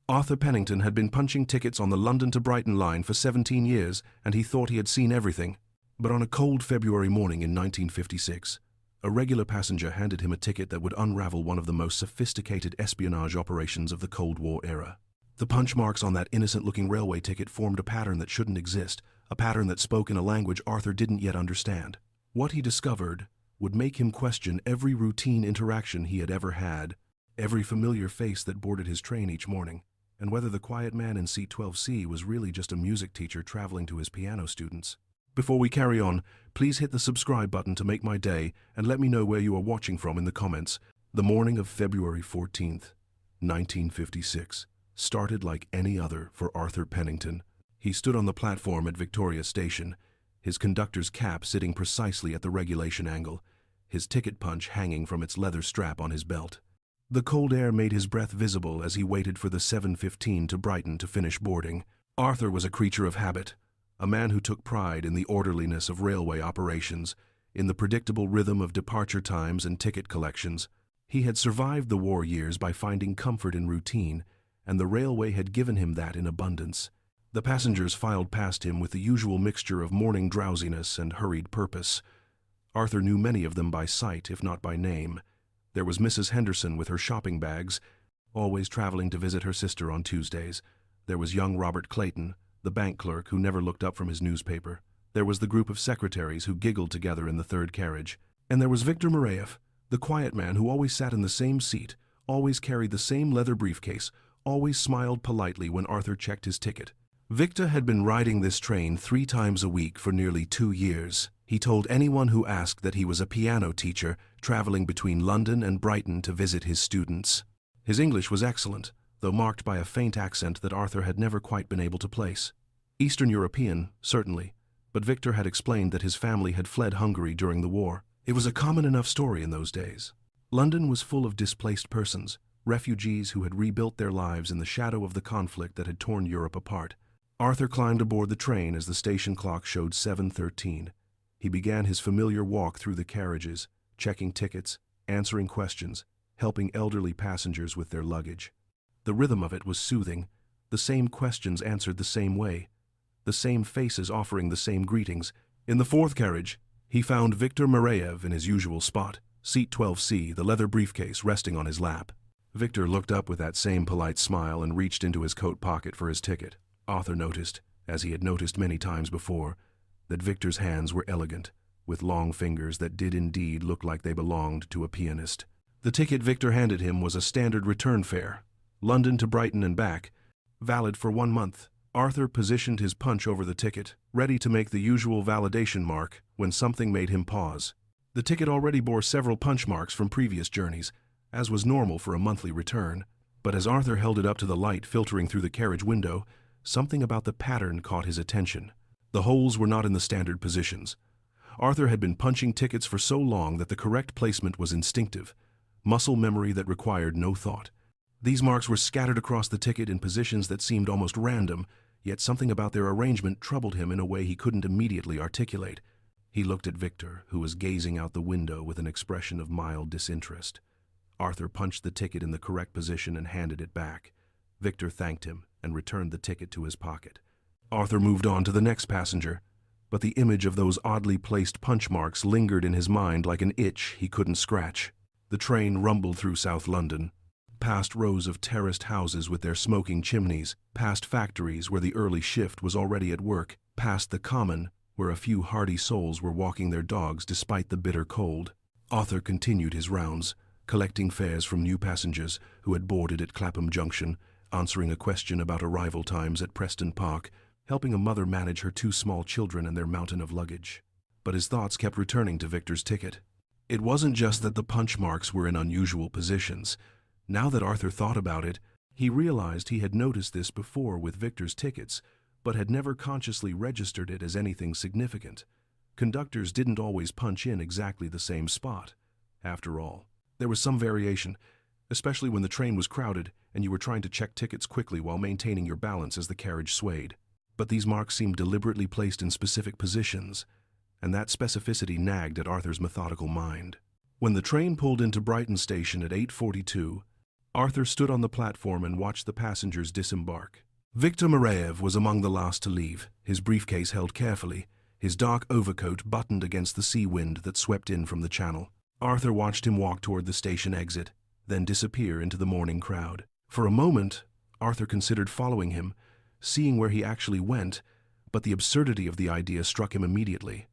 Arthur Pennington had been punching tickets on the London to Brighton line for 17 years, and he thought he had seen everything. But on a cold February morning in 1956, a regular passenger handed him a ticket that would unravel one of the most sophisticated espionage operations of the Cold War era. The punch marks on that innocent-looking railway ticket formed a pattern that shouldn't exist, a pattern that spoke in a language Arthur didn't yet understand. What he discovered would make him question every routine interaction he had ever had, every familiar face that boarded his train each morning, and whether the quiet man in seat 12C was really just a music teacher traveling to his piano students. Before we carry on, please hit the subscribe button to make my day and let me know where you are watching from in the comments. The morning of February 14th, 1956, started like any other for Arthur Pennington. He stood on the platform at Victoria Station, his conductor's cap sitting precisely at the regulation angle, his ticket punch hanging from its leather strap on his belt. The cold air made his breath visible as he waited for the 7:15 to Brighton to finish boarding. Arthur was a creature of habit, a man who took pride in the orderliness of railway operations, in the predictable rhythm of departure times and ticket collections. He had survived the war years by finding comfort in routine, and the railway had given him that in abundance. The passengers filed past him with the usual mixture of morning drowsiness and hurried purpose. Arthur knew many of them by sight, if not by name. There was Mrs. Henderson with her shopping bags, always traveling to visit her sister on Tuesdays. There was young Robert Clayton, the bank clerk who never looked up from his newspaper. There was the group of secretaries who giggled together in the third carriage. And there was Viktor Mareyev, the quiet man who always sat in the same seat, always carried the same leather briefcase, always smiled politely when Arthur checked his ticket. Viktor had been riding this train 3 times a week for nearly 2 years. He told anyone who asked that he was a piano teacher traveling between London and Brighton to visit his students. His English was excellent, though marked by a faint accent that Arthur had never quite been able to place. Eastern European, certainly, but Viktor had explained that his family had fled Hungary during the war. It was a common enough story in those days. London was full of displaced persons, refugees who had rebuilt their lives in the shadow of the conflict that had torn Europe apart. Arthur climbed aboard the train as the station clock showed 7:13. He began his familiar walk through the carriages, checking tickets, answering questions, helping elderly passengers with their luggage. The rhythm of it was soothing, the same questions answered the same way, the same faces offering the same greetings. In the 4th carriage, he found Viktor Mareyev in his usual spot, seat 12C, the leather briefcase resting on his lap. Viktor looked up with that same polite smile and reached into his coat pocket for his ticket. Arthur noticed, as he had noticed many times before, that Viktor's hands were elegant, with long fingers that did indeed look like they belonged to a pianist. The ticket Viktor handed him was a standard return fare, London to Brighton and back, valid for 1 month. Arthur positioned his punch over the ticket, ready to make the usual validation mark, when something made him pause. The ticket already bore several punch marks from previous journeys, as was normal for a monthly return, but as Arthur held it up to the light filtering through the carriage window, something about the pattern caught his attention. The holes were not in the standard positions. Arthur had been punching tickets for so long that the correct placement was instinctive, muscle memory that required no thought. These marks were scattered across the ticket in positions that seemed almost random, yet something about their arrangement troubled him in a way he couldn't immediately articulate. He looked at Viktor, who was gazing out the window with an expression of mild disinterest. Arthur punched the ticket in the correct position and handed it back. Viktor thanked him and returned the ticket to his pocket. Arthur moved on to the next passenger, but the image of those oddly placed punch marks lingered in his mind like an itch he couldn't scratch. The train rumbled through South London, past rows of terraced houses with their smoking chimneys, past factories where the early shift was already at work, past the common where a few hardy souls were walking their dogs despite the bitter cold. Arthur continued his rounds, collecting fares from new passengers who had boarded at Clapham Junction, answering a question about arrival times at Preston Park, helping a mother manage her 2 small children and their mountain of luggage. But his thoughts kept returning to Viktor's ticket. It wasn't just that the punch marks were in unusual positions. Now that Arthur thought about it, he realized he had noticed this before with Viktor's tickets, but had never consciously registered it as anything significant. Conductors didn't always punch in exactly the same spot. After all, there was some variation, especially when the train was crowded and you were trying to check tickets quickly while maintaining your balance as the carriage swayed. But these marks seemed deliberately placed in specific positions, and that specificity nagged at Arthur's methodical mind. When the train pulled into Brighton station at 8:42, Arthur stood on the platform and watched the passengers disembark. Viktor Mareyev was among the last to leave, his briefcase held carefully, his dark overcoat buttoned against the sea wind that swept in from the channel. Arthur watched him walk toward the station exit, then disappear into the morning crowd. For a moment, Arthur considered following him, seeing where he actually went, but the absurdity of the idea struck him immediately.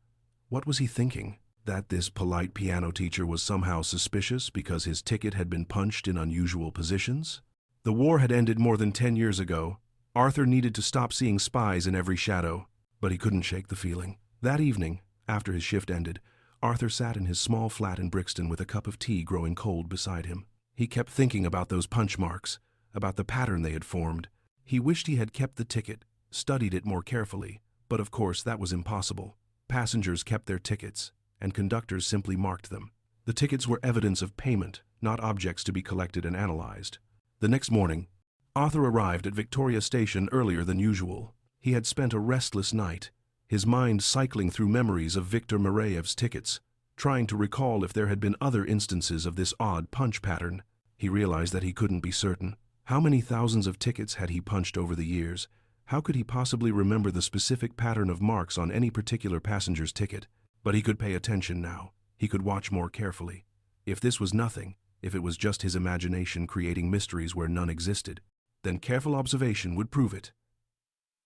What was he thinking? That this polite piano teacher was somehow suspicious because his ticket had been punched in unusual positions? The war had ended more than 10 years ago. Arthur needed to stop seeing spies in every shadow, but he couldn't shake the feeling. That evening, after his shift ended, Arthur sat in his small flat in Brixton with a cup of tea growing cold beside him. He kept thinking about those punch marks, about the pattern they had formed. He wished he had kept the ticket, studied it more carefully, but of course that was impossible. Passengers kept their tickets, and conductors simply marked them. The tickets were evidence of payment, not objects to be collected and analyzed. The next morning, Arthur arrived at Victoria Station earlier than usual. He had spent a restless night, his mind cycling through memories of Viktor Mareyev's tickets, trying to recall if there had been other instances of this odd punch pattern. He realized that he couldn't be certain. How many thousands of tickets had he punched over the years? How could he possibly remember the specific pattern of marks on any particular passenger's ticket? But he could pay attention now. He could watch more carefully. If this was nothing, if it was just his imagination creating mysteries where none existed, then careful observation would prove it.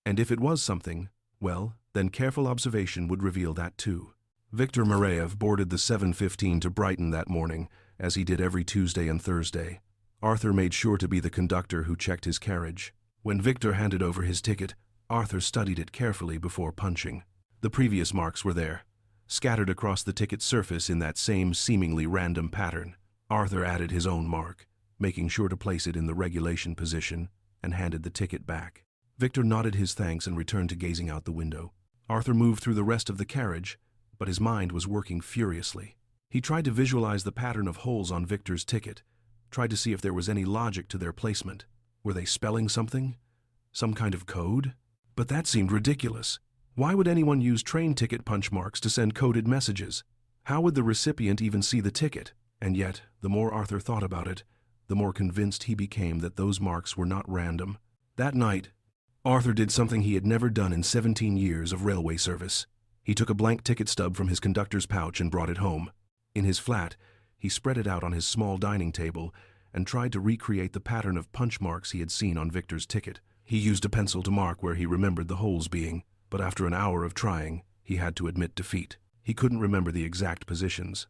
And if it was something, well, then careful observation would reveal that too. Viktor Mareyev boarded the 7:15 to Brighton that morning, as he did every Tuesday and Thursday. Arthur made sure to be the conductor who checked his carriage. When Viktor handed over his ticket, Arthur studied it carefully before punching. The previous marks were there, scattered across the ticket's surface in that same seemingly random pattern. Arthur added his own mark, making sure to place it in the regulation position, and handed the ticket back. Viktor nodded his thanks and returned to gazing out the window. Arthur moved through the rest of the carriage, but his mind was working furiously. He tried to visualize the pattern of holes on Viktor's ticket, tried to see if there was any logic to their placement. Were they spelling something? Some kind of code? But that seemed ridiculous. Why would anyone use train ticket punch marks to send coded messages? How would the recipient even see the ticket? And yet, the more Arthur thought about it, the more convinced he became that those marks were not random. That night, Arthur did something he had never done in 17 years of railway service. He took a blank ticket stub from his conductor's pouch and brought it home. In his flat, he spread it out on his small dining table and tried to recreate the pattern of punch marks he had seen on Viktor's ticket. He used a pencil to mark where he remembered the holes being, but after an hour of trying, he had to admit defeat. He couldn't remember the exact positions.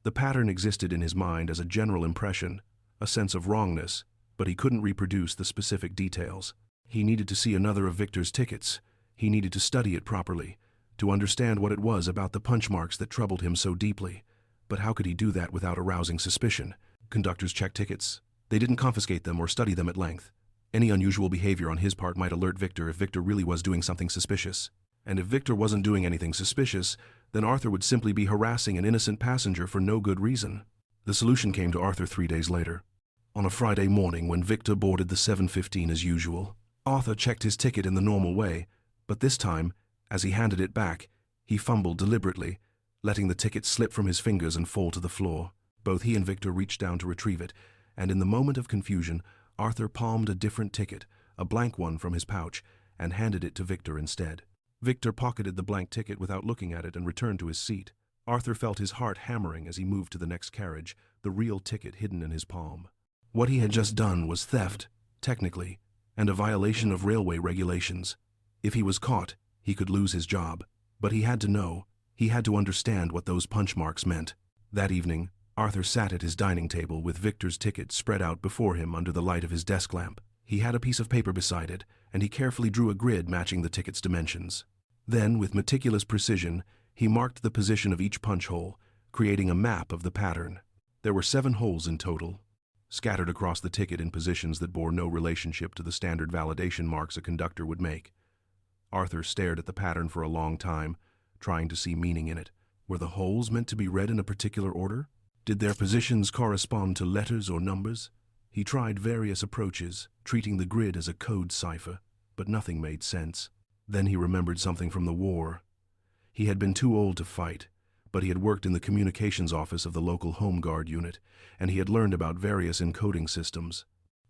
The pattern existed in his mind as a general impression, a sense of wrongness, but he couldn't reproduce the specific details. He needed to see another of Viktor's tickets. He needed to study it properly, to understand what it was about the punch marks that troubled him so deeply. But how could he do that without arousing suspicion? Conductors checked tickets. They didn't confiscate them or study them at length. Any unusual behavior on his part might alert Viktor if Viktor really was doing something suspicious. And if Viktor wasn't doing anything suspicious, then Arthur would simply be harassing an innocent passenger for no good reason. The solution came to Arthur 3 days later. On a Friday morning when Viktor boarded the 7:15 as usual, Arthur checked his ticket in the normal way, but this time, as he handed it back, he fumbled deliberately, letting the ticket slip from his fingers and fall to the floor. Both he and Viktor reached down to retrieve it, and in the moment of confusion, Arthur palmed a different ticket, a blank one from his pouch, and handed it to Viktor instead. Viktor pocketed the blank ticket without looking at it and returned to his seat. Arthur felt his heart hammering as he moved to the next carriage, the real ticket hidden in his palm. What he had just done was theft, technically, and a violation of railway regulations. If he was caught, he could lose his job. But he had to know, he had to understand what those punch marks meant. That evening, Arthur sat at his dining table with Viktor's ticket spread out before him under the light of his desk lamp. He had a piece of paper beside it, and he carefully drew a grid matching the ticket's dimensions. Then, with meticulous precision, he marked the position of each punch hole, creating a map of the pattern. There were 7 holes in total, scattered across the ticket in positions that bore no relationship to the standard validation marks a conductor would make. Arthur stared at the pattern for a long time, trying to see meaning in it. Were the holes meant to be read in a particular order? Did their positions correspond to letters or numbers? He tried various approaches, treating the grid as a code cipher, but nothing made sense. Then he remembered something from the war. He had been too old to fight, but he had worked in the communications office of the local Home Guard unit, and he had learned about various encoding systems.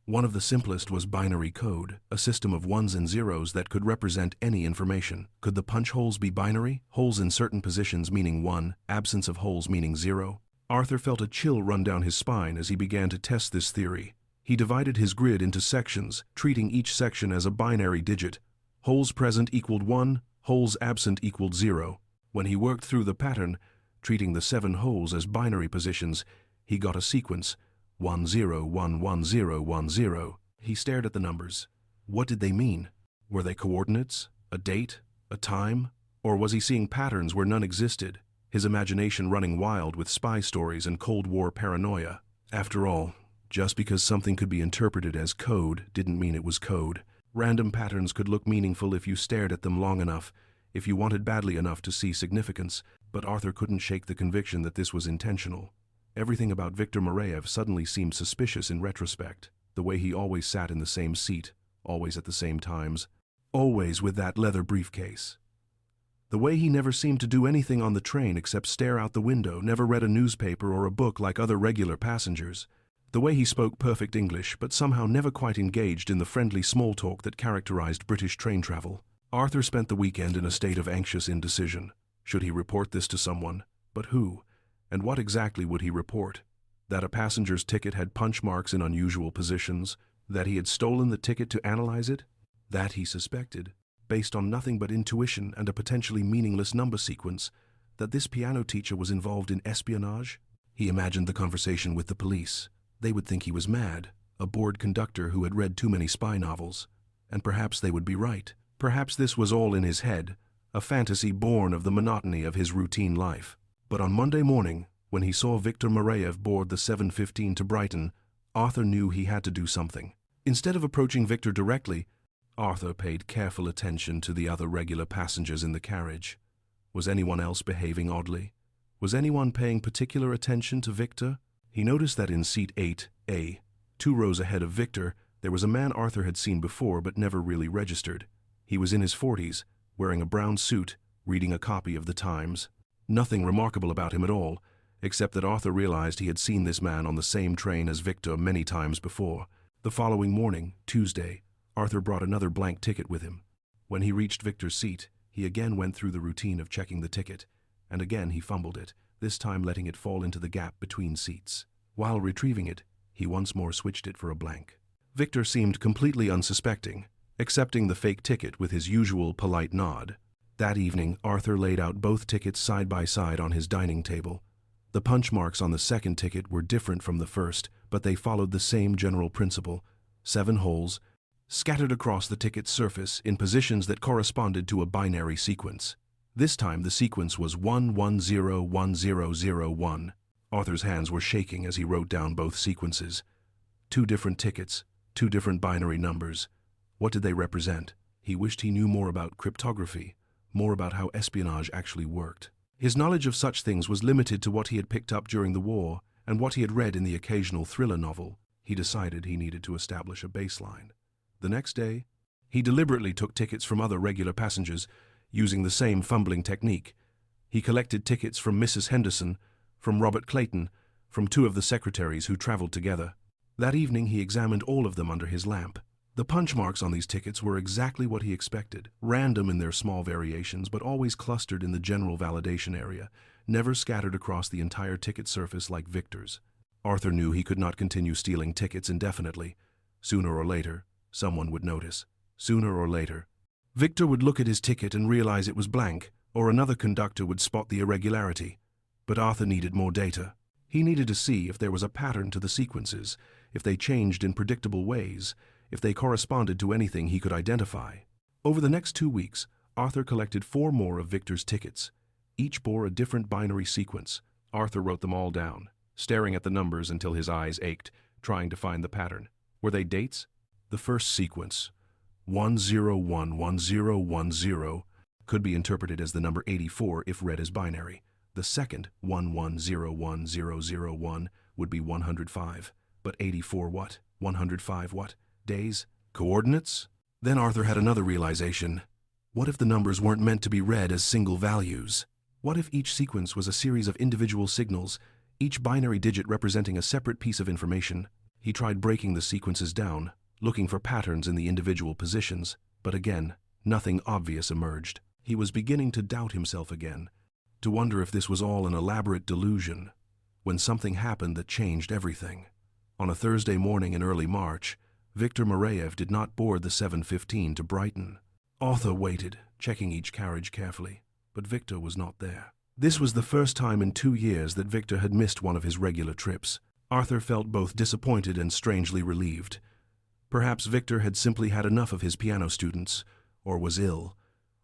One of the simplest was binary code, a system of ones and zeros that could represent any information. Could the punch holes be binary? Holes in certain positions meaning 1, absence of holes meaning 0? Arthur felt a chill run down his spine as he began to test this theory. He divided his grid into sections, treating each section as a binary digit. Holes present equaled 1, holes absent equaled 0. When he worked through the pattern, treating the 7 holes as binary positions, he got a sequence, 10111010. He stared at the numbers. What did they mean? Were they coordinates? A date? A time? Or was he seeing patterns where none existed, his imagination running wild with spy stories and Cold War paranoia? After all, just because something could be interpreted as code didn't mean it was code. Random patterns could look meaningful if you stared at them long enough, if you wanted badly enough to see significance, but Arthur couldn't shake the conviction that this was intentional. Everything about Viktor Mareyev suddenly seemed suspicious in retrospect. The way he always sat in the same seat, always at the same times, always with that leather briefcase. The way he never seemed to do anything on the train except stare out the window, never read a newspaper or a book like other regular passengers. The way he spoke perfect English, but somehow never quite engaged in the friendly small talk that characterized British train travel. Arthur spent the weekend in a state of anxious indecision. Should he report this to someone? But who? And what exactly would he report? That a passenger's ticket had punch marks in unusual positions? That he had stolen the ticket to analyze it? That he suspected, based on nothing but intuition and a potentially meaningless number sequence, that this piano teacher was involved in espionage? He imagined the conversation with the police. They would think he was mad, a bored conductor who had read too many spy novels. And perhaps they would be right. Perhaps this was all in his head, a fantasy born of the monotony of his routine life. But on Monday morning, when he saw Viktor Mareyev board the 7:15 to Brighton, Arthur knew he had to do something. Instead of approaching Viktor directly, Arthur paid careful attention to the other regular passengers in the carriage. Was anyone else behaving oddly? Was anyone paying particular attention to Viktor? He noticed that in seat 8A, 2 rows ahead of Viktor, there was a man Arthur had seen before but never really registered. He was in his 40s, wearing a brown suit, reading a copy of the Times. Nothing remarkable about him at all, except that Arthur realized he had seen this man on the same train as Viktor many times before. The following morning, Tuesday, Arthur brought another blank ticket with him. When he reached Viktor's seat, he again went through the routine of checking the ticket, and again he fumbled it, this time letting it fall into the gap between seats. While retrieving it, he once more switched it for a blank. Viktor seemed completely unsuspecting, accepting the fake ticket with his usual polite nod. That evening, Arthur laid out both tickets side by side on his dining table. The punch marks on the second ticket were different from the first, but they followed the same general principle: 7 holes, scattered across the ticket's surface in positions that corresponded to a binary sequence. This time the sequence was 11010001. Arthur's hands were shaking as he wrote down both sequences. 2 different tickets, 2 different binary numbers. What did they represent? He wished he knew more about cryptography, more about how espionage actually worked. His knowledge of such things was limited to what he had picked up during the war and what he had read in the occasional thriller novel. He decided he needed to establish a baseline. The next day, he deliberately took tickets from other regular passengers, using the same fumbling technique. He collected tickets from Mrs. Henderson, from Robert Clayton, from 2 of the secretaries who traveled together. That evening he examined all of them under his lamp. The punch marks on these tickets were exactly what he expected, random in their small variations, but always clustered in the general validation area, never scattered across the entire ticket surface like Viktor's. Arthur knew he could not continue stealing tickets indefinitely. Sooner or later, someone would notice. Sooner or later, Viktor would look at his ticket and realize it was blank, or another conductor would spot the irregularity. But Arthur needed more data. He needed to see if there was a pattern to the sequences, if they changed in predictable ways, if they corresponded to anything he could identify. Over the next 2 weeks, Arthur collected 4 more of Viktor's tickets. Each bore a different binary sequence. Arthur wrote them all down, staring at the numbers until his eyes ached, trying to find the pattern. Were they dates? The first sequence, 1011010, could be interpreted as the number 84 if read as binary. The second, 11010001, would be 105. But 84 what? 105 what? Days? Coordinates? Then Arthur had another realization. What if the numbers weren't meant to be read as single values? What if each sequence was a series of individual signals, each binary digit representing a separate piece of information? He tried breaking the sequences down, looking for patterns in the individual positions, but again, nothing obvious emerged. He was beginning to doubt himself again, to wonder if this was all an elaborate delusion, when something happened that changed everything. On a Thursday morning in early March, Viktor Mareyev did not board the 7:15 to Brighton. Arthur waited, checking each carriage carefully, but Viktor was not there. This was the first time in 2 years that Viktor had missed one of his regular trips. Arthur felt both disappointed and strangely relieved. Perhaps Viktor had simply had enough of his piano students, or was ill,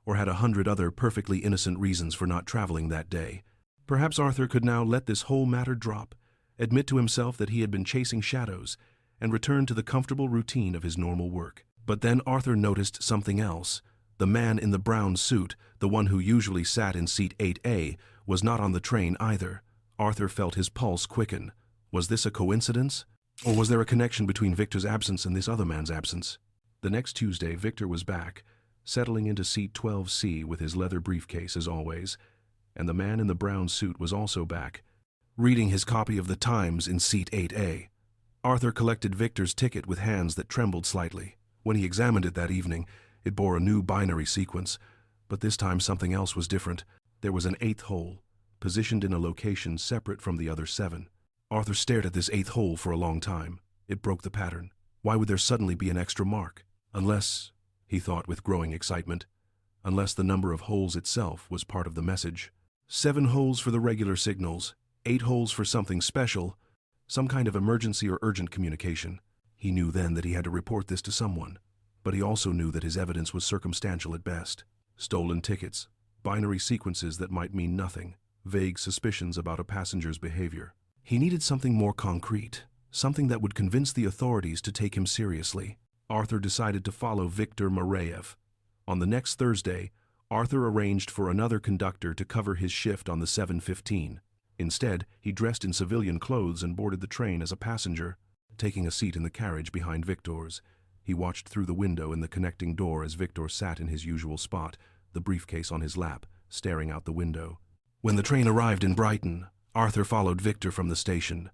or had 100 other perfectly innocent reasons for not traveling that day. Perhaps Arthur could now let this whole matter drop, admit to himself that he had been chasing shadows, and return to the comfortable routine of his normal work. But then Arthur noticed something else. The man in the brown suit, the one who usually sat in seat 8A, was not on the train either. Arthur felt his pulse quicken. Was this a coincidence? Or was there a connection between Viktor's absence and this other man's absence? The next Tuesday, Viktor was back, settling into seat 12C with his leather briefcase as always, and the man in the brown suit was also back, reading his copy of the Times in seat 8A. Arthur collected Viktor's ticket with hands that trembled slightly. When he examined it that evening, it bore a new binary sequence, but this time something else was different. There was an 8th hole, positioned in a location separate from the other 7. Arthur stared at this 8th hole for a long time. It broke the pattern. Why would there suddenly be an extra mark? Unless, he thought with growing excitement, unless the number of holes itself was part of the message. 7 holes for the regular signals, 8 holes for something special, some kind of emergency or urgent communication. He knew then that he had to report this to someone, but he also knew that his evidence was circumstantial at best. Stolen tickets, binary sequences that might mean nothing, vague suspicions about a passenger's behavior. He needed something more concrete, something that would convince the authorities to take him seriously. Arthur decided to follow Viktor Mareyev. On the next Thursday, Arthur arranged for another conductor to cover his shift on the 7:15. Instead, he dressed in civilian clothes and boarded the train as a passenger. Taking a seat in the carriage behind Viktor's, he watched through the window in the connecting door as Viktor sat in his usual spot, the briefcase on his lap, staring out the window. When the train arrived in Brighton, Arthur followed Viktor from the station.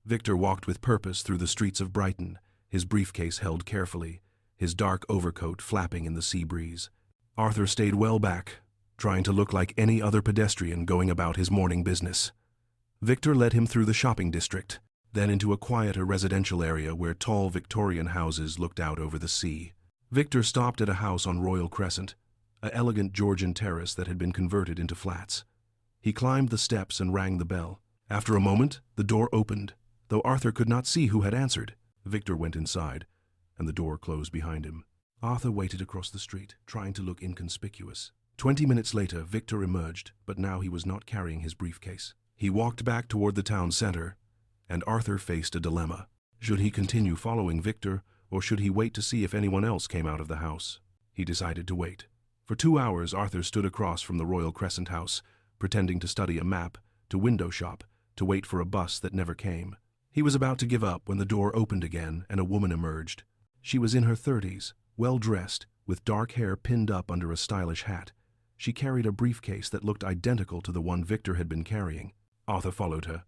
Viktor walked with purpose through the streets of Brighton, his briefcase held carefully, his dark overcoat flapping in the sea breeze. Arthur stayed well back, trying to look like any other pedestrian going about his morning business. Viktor led him through the shopping district, then into a quieter residential area where tall Victorian houses looked out over the sea. Viktor stopped at a house on Royal Crescent, an elegant Georgian terrace that had been converted into flats. He climbed the steps and rang the bell. After a moment, the door opened, though Arthur could not see who had answered. Viktor went inside, and the door closed behind him. Arthur waited across the street, trying to look inconspicuous. 20 minutes later, Viktor emerged, but now he was not carrying his briefcase. He walked back toward the town center, and Arthur faced a dilemma. Should he continue following Viktor, or should he wait to see if anyone else came out of the house? He decided to wait. For 2 hours, Arthur stood across from the Royal Crescent house, pretending to study a map, to window shop, to wait for a bus that never came. He was about to give up when the door opened again and a woman emerged. She was in her 30s, well-dressed, with dark hair pinned up under a stylish hat. She carried a briefcase that looked identical to the one Viktor had been carrying. Arthur followed her.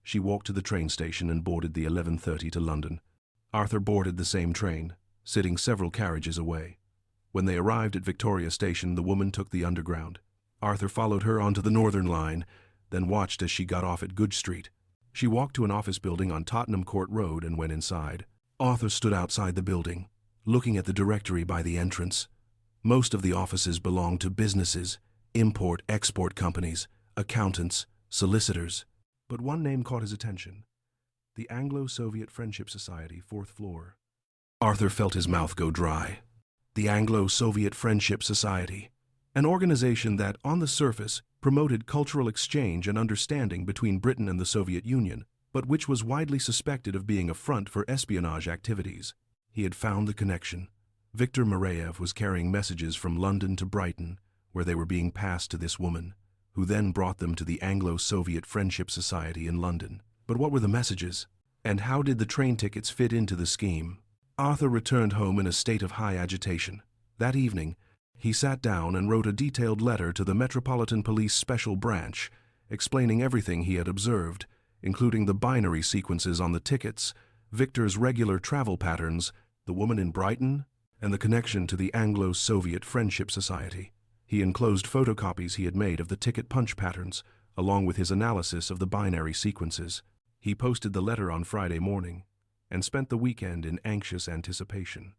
She walked to the train station and boarded the 11:30 to London. Arthur boarded the same train, sitting several carriages away. When they arrived at Victoria Station, the woman took the Underground. Arthur followed her onto the Northern Line, then watched as she got off at Goodge Street. She walked to an office building on Tottenham Court Road and went inside. Arthur stood outside the building, looking at the directory by the entrance. Most of the offices belonged to businesses, import-export companies, accountants, solicitors. But one name caught his attention: the Anglo-Soviet Friendship Society, 4th floor. Arthur felt his mouth go dry. The Anglo-Soviet Friendship Society, an organization that, on the surface, promoted cultural exchange and understanding between Britain and the Soviet Union, but which was widely suspected of being a front for espionage activities. He had found the connection. Viktor Mareyev was carrying messages from London to Brighton, where they were being passed to this woman, who then brought them to the Anglo-Soviet Friendship Society in London. But what were the messages? And how did the train tickets fit into the scheme? Arthur returned home in a state of high agitation. That evening, He sat down and wrote a detailed letter to the Metropolitan Police Special Branch, explaining everything he had observed, including the binary sequences on the tickets, Viktor's regular travel patterns, the woman in Brighton, and the connection to the Anglo-Soviet Friendship Society. He enclosed photocopies he had made of the ticket punch patterns, along with his analysis of the binary sequences. He posted the letter on Friday morning, and spent the weekend in anxious anticipation.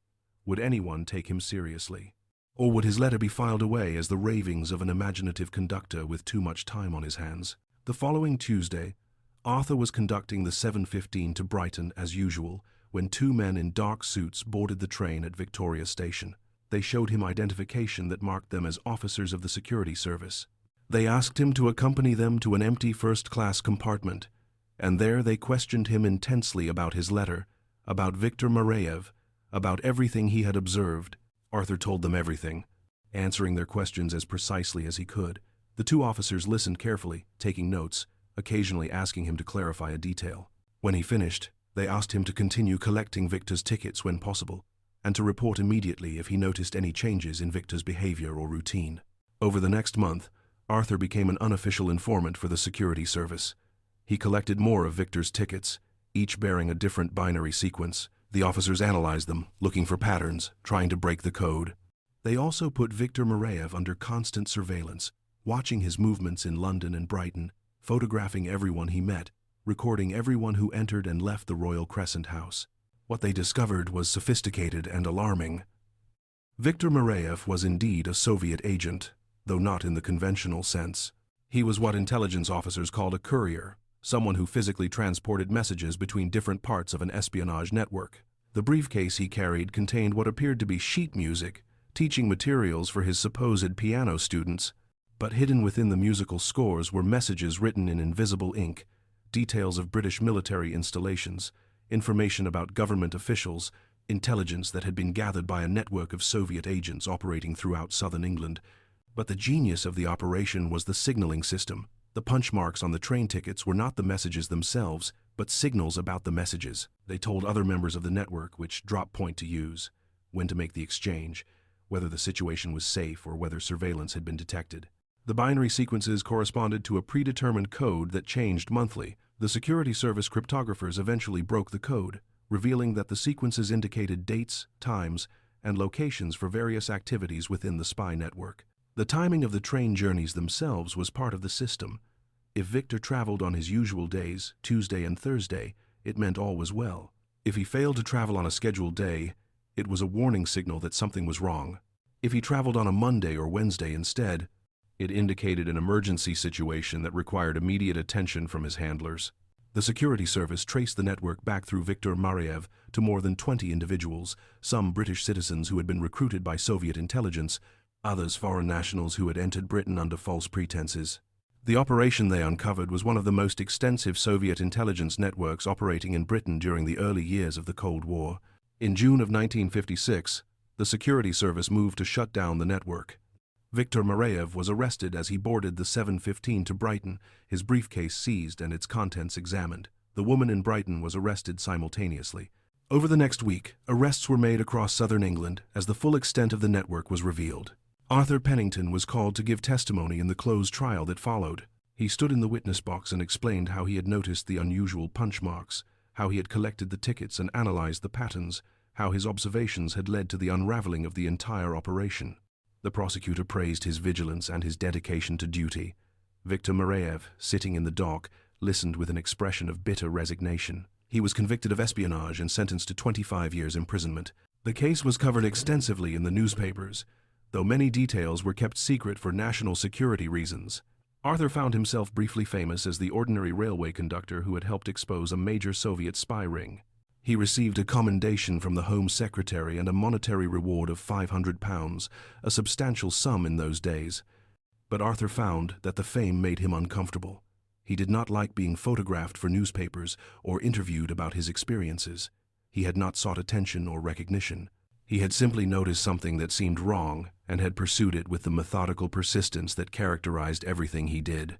Would anyone take him seriously? Or would his letter be filed away as the ravings of an imaginative conductor with too much time on his hands? The following Tuesday, Arthur was conducting the 7:15 to Brighton as usual when two men in dark suits boarded the train at Victoria Station. They showed him identification that marked them as officers of the security service. They asked him to accompany them to an empty first-class compartment, and there they questioned him intensely about his letter, about Viktor Mareyev, about everything he had observed. Arthur told them everything, answering their questions as precisely as he could. The two officers listened carefully, taking notes, occasionally asking him to clarify a detail. When he finished, they asked him to continue collecting Viktor's tickets when possible, and to report immediately if he noticed any changes in Viktor's behavior or routine. Over the next month, Arthur became an unofficial informant for the security service. He collected more of Viktor's tickets, each bearing a different binary sequence. The officers analyzed them, looking for patterns, trying to break the code. They also put Viktor Mareyev under constant surveillance, watching his movements in London and Brighton, photographing everyone he met, recording everyone who entered and left the Royal Crescent House. What they discovered was sophisticated and alarming. Viktor Mareyev was indeed a Soviet agent, though not in the conventional sense. He was what intelligence officers called a courier, someone who physically transported messages between different parts of an espionage network. The briefcase he carried contained what appeared to be sheet music, teaching materials for his supposed piano students, but hidden within the musical scores were messages written in invisible ink, details of British military installations, information about government officials, intelligence that had been gathered by a network of Soviet agents operating throughout southern England. But the genius of the operation was the signaling system. The punch marks on the train tickets were not the messages themselves, but signals about the messages. They told other members of the network which drop point to use, when to make the exchange, whether the situation was safe or whether surveillance had been detected. The binary sequences corresponded to a predetermined code that changed monthly. The security service cryptographers eventually broke the code, revealing that the sequences indicated dates, times, and locations for various activities within the spy network. The timing of the train journeys themselves was part of the system. If Viktor traveled on his usual days, Tuesday and Thursday, it meant all was well. If he failed to travel on a scheduled day, it was a warning signal that something was wrong. If he traveled on a Monday or Wednesday instead, it indicated an emergency situation that required immediate attention from his handlers. The security service traced the network back through Viktor Mareyev to more than 20 individuals, some British citizens who had been recruited by Soviet intelligence, others foreign nationals who had entered Britain under false pretenses. The operation they uncovered was one of the most extensive Soviet intelligence networks operating in Britain during the early years of the Cold War. In June of 1956, the security service moved to shut down the network. Viktor Mareyev was arrested as he boarded the 7:15 to Brighton, his briefcase seized and its contents examined. The woman in Brighton was arrested simultaneously. Over the next week, arrests were made across southern England as the full extent of the network was revealed. Arthur Pennington was called to give testimony in the closed trial that followed. He stood in the witness box and explained how he had noticed the unusual punch marks, how he had collected the tickets and analyzed the patterns, how his observations had led to the unraveling of the entire operation. The prosecutor praised his vigilance and his dedication to duty. Viktor Mareyev, sitting in the dock, listened with an expression of bitter resignation. He was convicted of espionage and sentenced to 25 years imprisonment. The case was covered extensively in the newspapers, though many details were kept secret for national security reasons. Arthur found himself briefly famous as the ordinary railway conductor who had helped expose a major Soviet spy ring. He received a commendation from the Home Secretary and a monetary reward of £500, a substantial sum in those days. But Arthur found that the fame made him uncomfortable. He did not like being photographed for newspapers or interviewed about his experiences. He had not sought attention or recognition. He had simply noticed something that seemed wrong and had pursued it with the methodical persistence that characterized everything he did.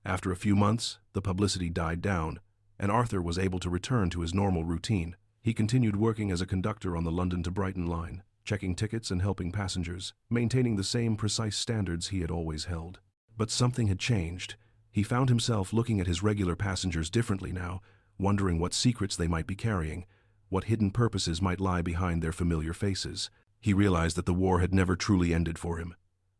After a few months, the publicity died down, and Arthur was able to return to his normal routine. He continued working as a conductor on the London to Brighton line. checking tickets and helping passengers, maintaining the same precise standards he had always held. But something had changed. He found himself looking at his regular passengers differently now, wondering what secrets they might be carrying, what hidden purposes might lie behind their familiar faces. He realized that the war had never truly ended for him.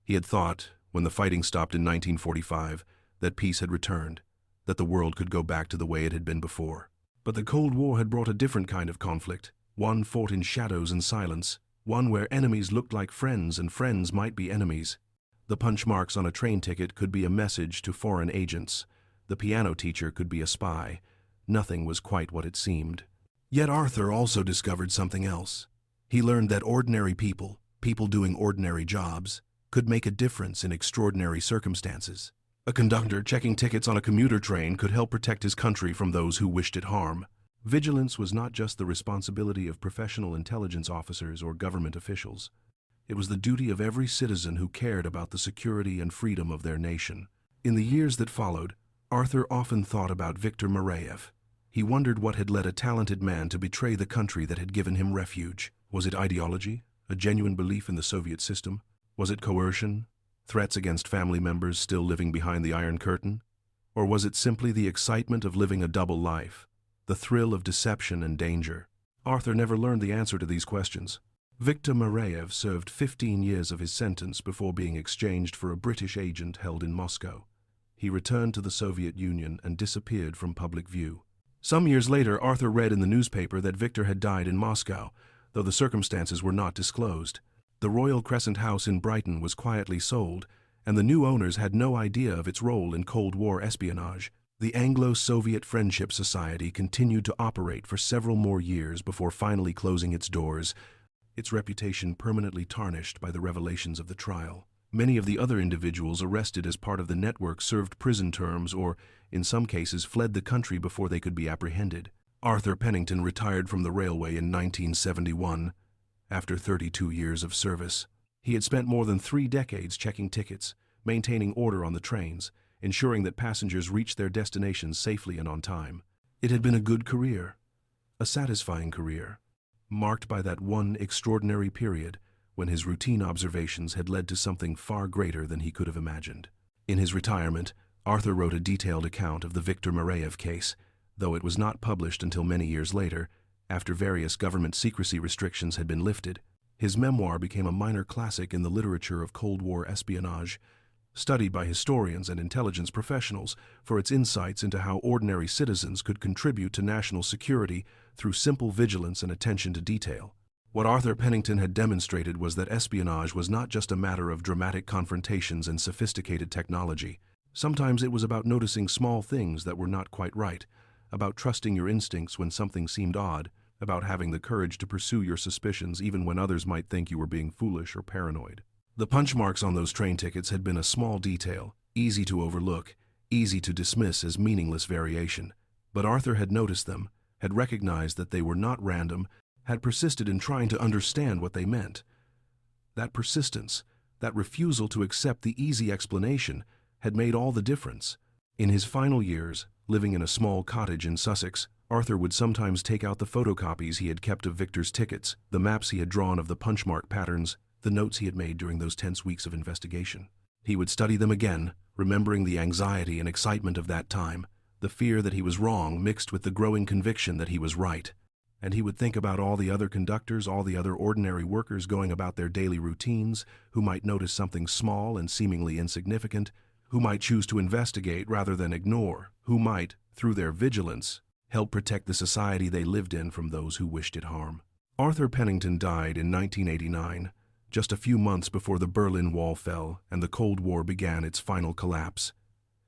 He had thought, when the fighting stopped in 1945, that peace had returned, that the world could go back to the way it had been before. But the Cold War had brought a different kind of conflict, one fought in shadows and silence, one where enemies looked like friends and friends might be enemies. The punch marks on a train ticket could be a message to foreign agents. The piano teacher could be a spy. Nothing was quite what it seemed. Yet Arthur also discovered something else. He learned that ordinary people, people doing ordinary jobs, could make a difference in extraordinary circumstances. A conductor checking tickets on a commuter train could help protect his country from those who wished it harm. Vigilance was not just the responsibility of professional intelligence officers or government officials. It was the duty of every citizen who cared about the security and freedom of their nation. In the years that followed, Arthur often thought about Viktor Mareyev. He wondered what had led a talented man to betray the country that had given him refuge. Was it ideology? A genuine belief in the Soviet system? Was it coercion? Threats against family members still living behind the Iron Curtain? Or was it simply the excitement of living a double life, the thrill of deception and danger? Arthur never learned the answer to these questions. Viktor Mareyev served 15 years of his sentence before being exchanged for a British agent held in Moscow. He returned to the Soviet Union and disappeared from public view. Some years later, Arthur read in the newspaper that Viktor had died in Moscow, though the circumstances were not disclosed. The Royal Crescent House in Brighton was quietly sold, and the new owners had no idea of its role in Cold War espionage. The Anglo-Soviet Friendship Society continued to operate for several more years before finally closing its doors, its reputation permanently tarnished by the revelations of the trial. Many of the other individuals arrested as part of the network served prison terms or, in some cases, fled the country before they could be apprehended. Arthur Pennington retired from the railway in 1971. After 32 years of service, he had spent more than 3 decades checking tickets, maintaining order on the trains, ensuring that passengers reached their destinations safely and on time. It had been a good career, a satisfying career, marked by that one extraordinary period when his routine observations had led to something far greater than he could have imagined. In his retirement, Arthur wrote a detailed account of the Viktor Mareyev case, though it was not published until many years later, after various government secrecy restrictions had been lifted. His memoir became a minor classic in the literature of Cold War espionage, studied by historians and intelligence professionals for its insights into how ordinary citizens could contribute to national security through simple vigilance and attention to detail. What Arthur Pennington had demonstrated was that espionage was not just a matter of dramatic confrontations and sophisticated technology. Sometimes it was about noticing small things that were not quite right, about trusting your instincts when something seemed odd, about having the courage to pursue your suspicions even when others might think you were being foolish or paranoid. The punch marks on those train tickets had been a small detail, easy to overlook, easy to dismiss as meaningless variation. But Arthur had noticed them, had recognized that they were not random, had persisted in trying to understand what they meant. That persistence, that refusal to accept the easy explanation, had made all the difference. In his final years, living in a small cottage in Sussex, Arthur would sometimes take out the photocopies he had kept of Viktor's tickets, the maps he had drawn of the punchmark patterns, the notes he had made during those tense weeks of investigation. He would study them again, remembering the anxiety and excitement of that time, the fear that he was wrong mixed with the growing conviction that he was right. And he would think about all the other conductors, all the other ordinary workers going about their daily routines, who might notice something small and seemingly insignificant, who might choose to investigate rather than ignore, who might, through their vigilance, help protect the society they lived in from those who wished it harm. Arthur Pennington died in 1989, just a few months before the Berlin Wall fell and the Cold War began its final collapse.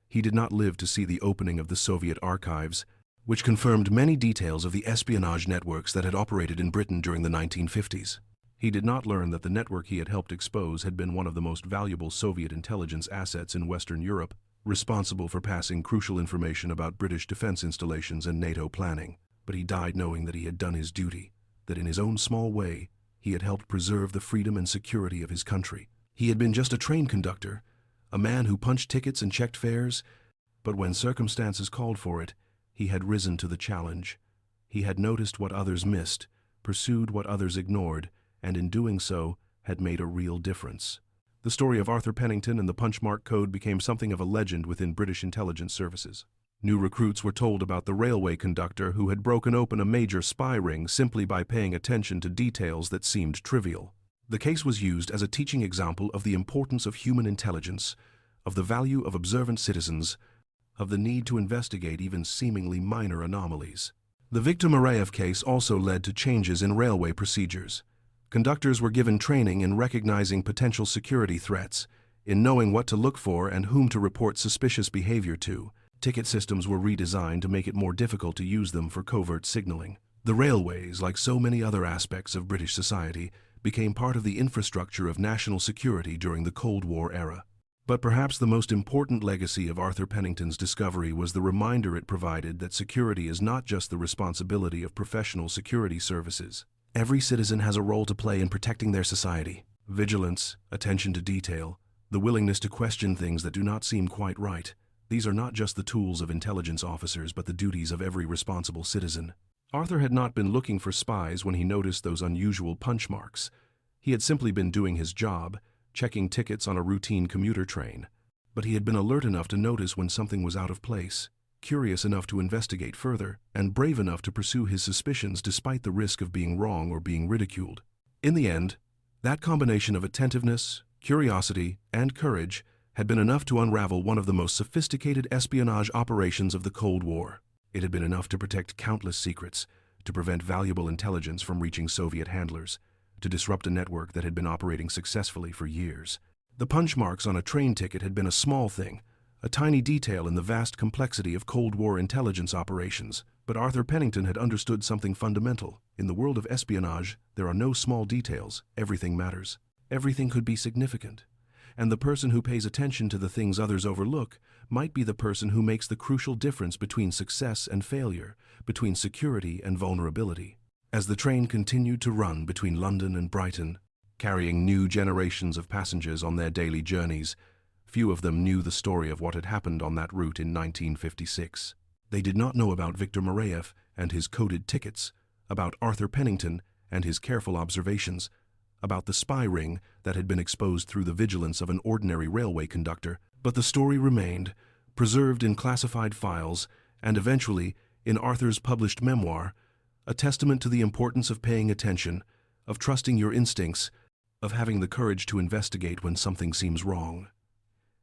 He did not live to see the opening of the Soviet archives, which confirmed many details of the espionage networks that had operated in Britain during the 1950s. He did not learn that the network he had helped expose had been one of the most valuable Soviet intelligence assets in Western Europe, responsible for passing crucial information about British defense installations and NATO planning. But he died knowing that he had done his duty, that in his own small way, he had helped preserve the freedom and security of his country. He had been just a train conductor, a man who punched tickets and checked fares, but when circumstances called for it, he had risen to the challenge. He had noticed what others missed, pursued what others ignored, and in doing so, had made a real difference. The story of Arthur Pennington and the punchmark code became something of a legend within British intelligence services. New recruits were told about the railway conductor who had broken open a major spy ring simply by paying attention to details that seemed trivial. The case was used as a teaching example of the importance of human intelligence, of the value of observant citizens, of the need to investigate even seemingly minor anomalies. The Viktor Mareyev case also led to changes in railway procedures. Conductors were given training in recognizing potential security threats, in knowing what to look for and whom to report suspicious behavior to. Ticket systems were redesigned to make it more difficult to use them for covert signaling. The railways, like so many other aspects of British society, became part of the infrastructure of national security during the Cold War era. But perhaps the most important legacy of Arthur Pennington's discovery was the reminder it provided that security is not just the responsibility of professional security services. Every citizen has a role to play in protecting their society. Vigilance, attention to detail, the willingness to question things that do not seem quite right. These are not just the tools of intelligence officers, but the duties of every responsible citizen. Arthur had not been looking for spies when he noticed those unusual punch marks. He had simply been doing his job, checking tickets on a routine commuter train. But he had been alert enough to notice when something was out of place, curious enough to investigate further, and brave enough to pursue his suspicions despite the risk of being wrong or being ridiculed. In the end, that combination of attentiveness, curiosity, and courage had been enough to unravel one of the most sophisticated espionage operations of the Cold War. It had been enough to protect countless secrets, to prevent valuable intelligence from reaching Soviet handlers, to disrupt a network that had been operating successfully for years. The punch marks on a train ticket had been a small thing, a tiny detail in the vast complexity of Cold War intelligence operations. But Arthur Pennington had understood something fundamental. In the world of espionage, there are no small details. Everything matters. Everything could be significant. And the person who pays attention to the things others overlook might be the person who makes the crucial difference between success and failure, between security and vulnerability. As the train continued to run between London and Brighton, carrying new generations of passengers on their daily journeys, few of them knew the story of what had happened on that route in 1956. They did not know about Viktor Mareyev and his coded tickets, about Arthur Pennington and his careful observations, about the spy ring that had been exposed through the vigilance of an ordinary railway conductor. But the story remained, preserved in classified files, and eventually, in Arthur's published memoir, a testament to the importance of paying attention, of trusting your instincts, of having the courage to investigate when something seems wrong.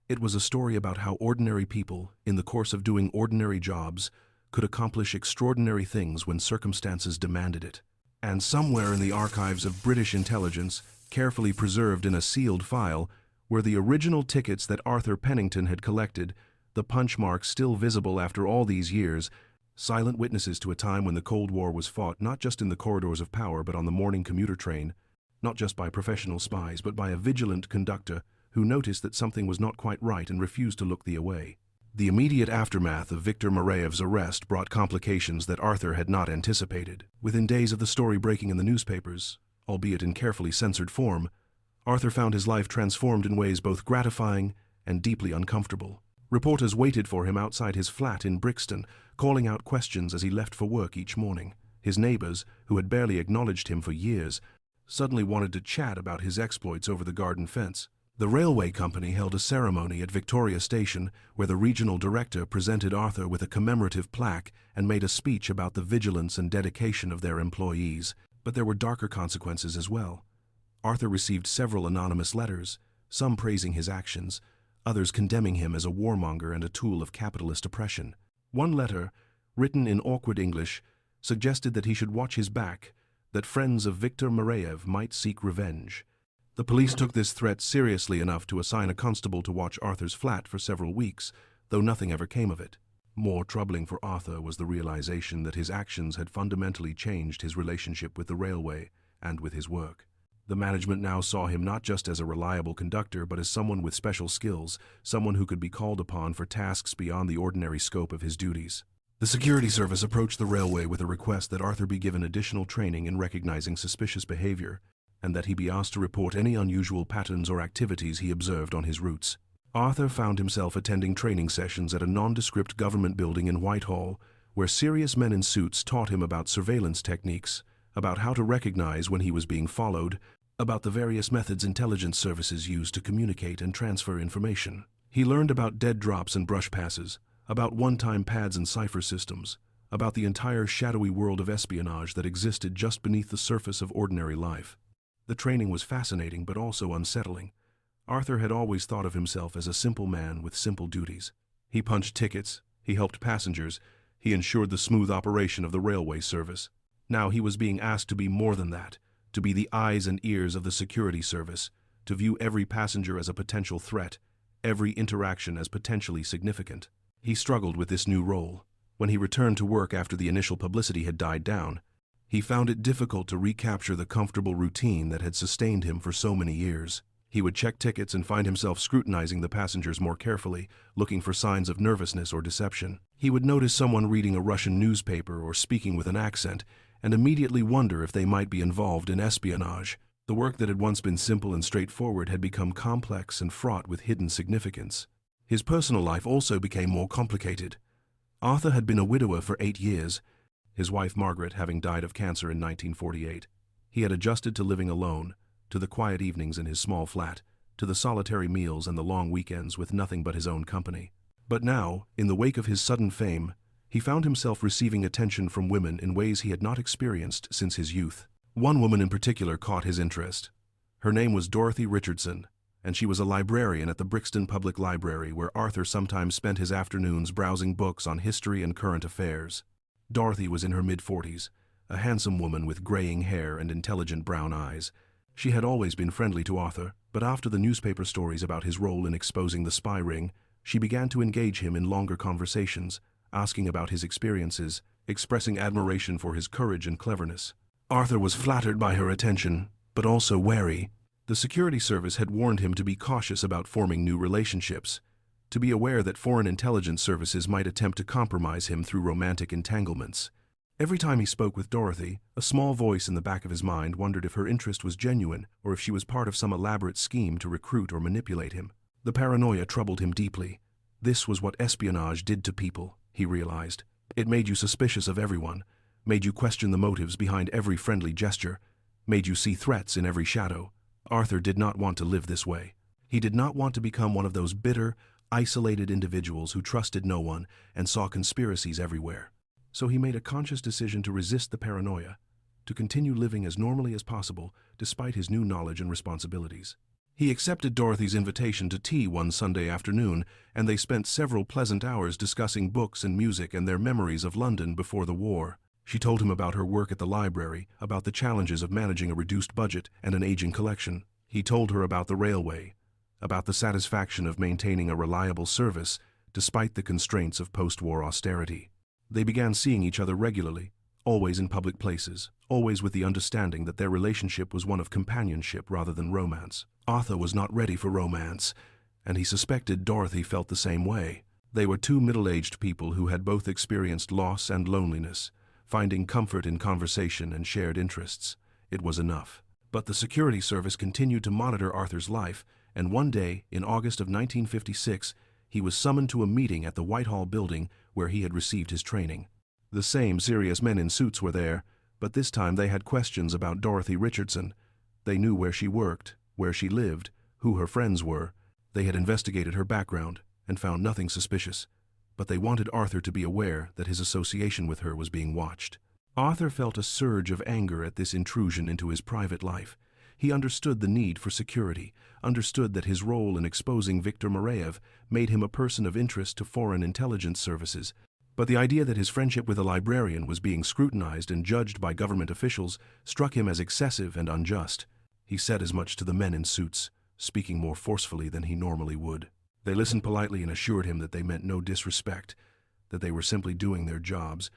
It was a story about how ordinary people, in the course of doing ordinary jobs, could accomplish extraordinary things when circumstances demanded it. And somewhere in the archives of British intelligence, carefully preserved in a sealed file, were the original tickets that Arthur Pennington had collected, the punch marks still visible after all these years, silent witnesses to a time when the Cold War was fought not just in the corridors of power but on the morning commuter train, not just by professional spies but by a vigilant conductor who noticed that something was not quite right and refused to look the away. The immediate aftermath of Viktor Mareyev's arrest brought complications that Arthur had not anticipated. Within days of the story breaking in the newspapers, albeit in carefully censored form, Arthur found his life transformed in ways both gratifying and deeply uncomfortable. Reporters waited for him outside his flat in Brixton, calling out questions as he left for work each morning. His neighbors, who had barely acknowledged him for years, suddenly wanted to chat about his exploits over the garden fence. The railway company held a ceremony at Victoria Station where the regional director presented Arthur with a commemorative plaque and made a speech about the vigilance and dedication of their employees. But there were darker consequences as well. Arthur received several anonymous letters, some praising his actions, others condemning him as a warmonger and a tool of capitalist oppression. One letter, written in awkward English, suggested that he should watch his back, that friends of Viktor Mareyev might seek revenge. The police took this threat seriously enough to assign a constable to watch Arthur's flat for several weeks, though nothing ever came of it. More troubling for Arthur was the realization that his actions had fundamentally changed his relationship with the railway and with his work. The management now saw him not just as a reliable conductor, but as someone with special skills, someone who could be called upon for tasks beyond the ordinary scope of his duties. The security service approached the railway with a request that Arthur be given additional training in recognizing suspicious behavior, and that he be asked to report any unusual patterns or activities he observed on his routes. Arthur found himself attending training sessions at a nondescript government building in Whitehall, where serious men in suits taught him about surveillance techniques, about how to recognize when he was being followed, about the various methods intelligence services use to communicate and transfer information. He learned about dead drops and brush passes, about one-time pads and cipher systems, about the entire shadowy world of espionage that existed just beneath the surface of ordinary life. The training was fascinating but also unsettling. Arthur had always thought of himself as a simple man with simple duties. He punched tickets, he helped passengers, he ensured the smooth operation of the railway service. Now he was being asked to be more than that, to be the eyes and ears of the security service, to view every passenger as a potential threat, every interaction as potentially significant. He struggled with this new role. When he returned to work after the initial publicity had died down, he found it difficult to recapture the comfortable routine that had sustained him for so many years. He would check tickets and find himself scrutinizing the passengers more carefully, looking for signs of nervousness or deception. He would notice someone reading a Russian newspaper or speaking with an accent, and immediately wonder if they might be involved in espionage. The work that had once been simple and straightforward had become complex and fraught with hidden significance. His personal life also became more complicated. Arthur had been a widower for 8 years, his wife Margaret having died of cancer in 1948. He had adjusted to living alone, to the quiet evenings in his small flat, to the solitary meals and the long weekends with nothing but his own company. But now, in the wake of his sudden fame, he found himself receiving attention from women in ways he had not experienced since his youth. One woman in particular caught his interest. Her name was Dorothy Richardson, and she was a librarian at the Brixton Public Library, where Arthur sometimes spent his afternoons browsing books on history and current affairs. Dorothy was in her mid-40s, a handsome woman with graying hair and intelligent brown eyes. She had always been friendly to Arthur, but after the newspaper stories about his role in exposing the spy ring, she began to engage him in longer conversations, asking about his experiences, expressing admiration for his courage and cleverness. Arthur was flattered by her attention, but also wary. The security service had warned him to be cautious about forming new relationships, to be aware that foreign intelligence services might attempt to compromise him through romantic entanglements. Every time he spoke with Dorothy, a small voice in the back of his mind wondered if her interest was genuine or if she was part of some elaborate scheme to recruit or manipulate him. The paranoia troubled him deeply. This was what espionage did to people, he realized. It made you suspicious of everyone, made you question the motives behind every friendly gesture, made you see threats in every shadow. Arthur did not want to live this way. He did not want to become one of those bitter, isolated individuals who trusted no one and saw conspiracies everywhere. So he made a conscious decision to resist the paranoia, to continue living as normally as possible despite his new knowledge and responsibilities. He accepted Dorothy's invitation to tea one Sunday afternoon, and they spent several pleasant hours discussing books and music and their memories of London before the war. She told him about her work at the library, about the challenges of managing a reduced budget and an aging collection. He told her about the railway, about the satisfaction of maintaining a reliable service despite the constraints of post-war austerity. They began seeing each other regularly, always in public places, always with the understanding that their relationship was one of companionship rather than romance. Arthur was not ready for romance, and he suspected Dorothy felt the same way. They were two middle-aged people who had both experienced loss and loneliness, finding comfort in conversation and shared interests. It was enough. But the security service continued to monitor Arthur's life, and one day, in August of 1956, he was summoned to a meeting at the Whitehall building where he had received his training. The same serious men in suits were there, but this time they had questions about Dorothy Richardson. They knew where she worked, where she lived, who her friends were. They had investigated her background and found nothing suspicious, but they wanted Arthur to be aware that his association with her was being watched. Arthur felt a surge of anger at this intrusion into his private life. He understood the need for security, understood that his role in exposing Viktor Mareyev made him a person of interest to foreign intelligence services. But the idea that his friendship with a librarian was being scrutinized and judged by government officials struck him as excessive and unjust. He said as much to the men in suits, speaking more forcefully than he normally would. They listened politely and assured him that they meant no disrespect, that they were simply doing their jobs,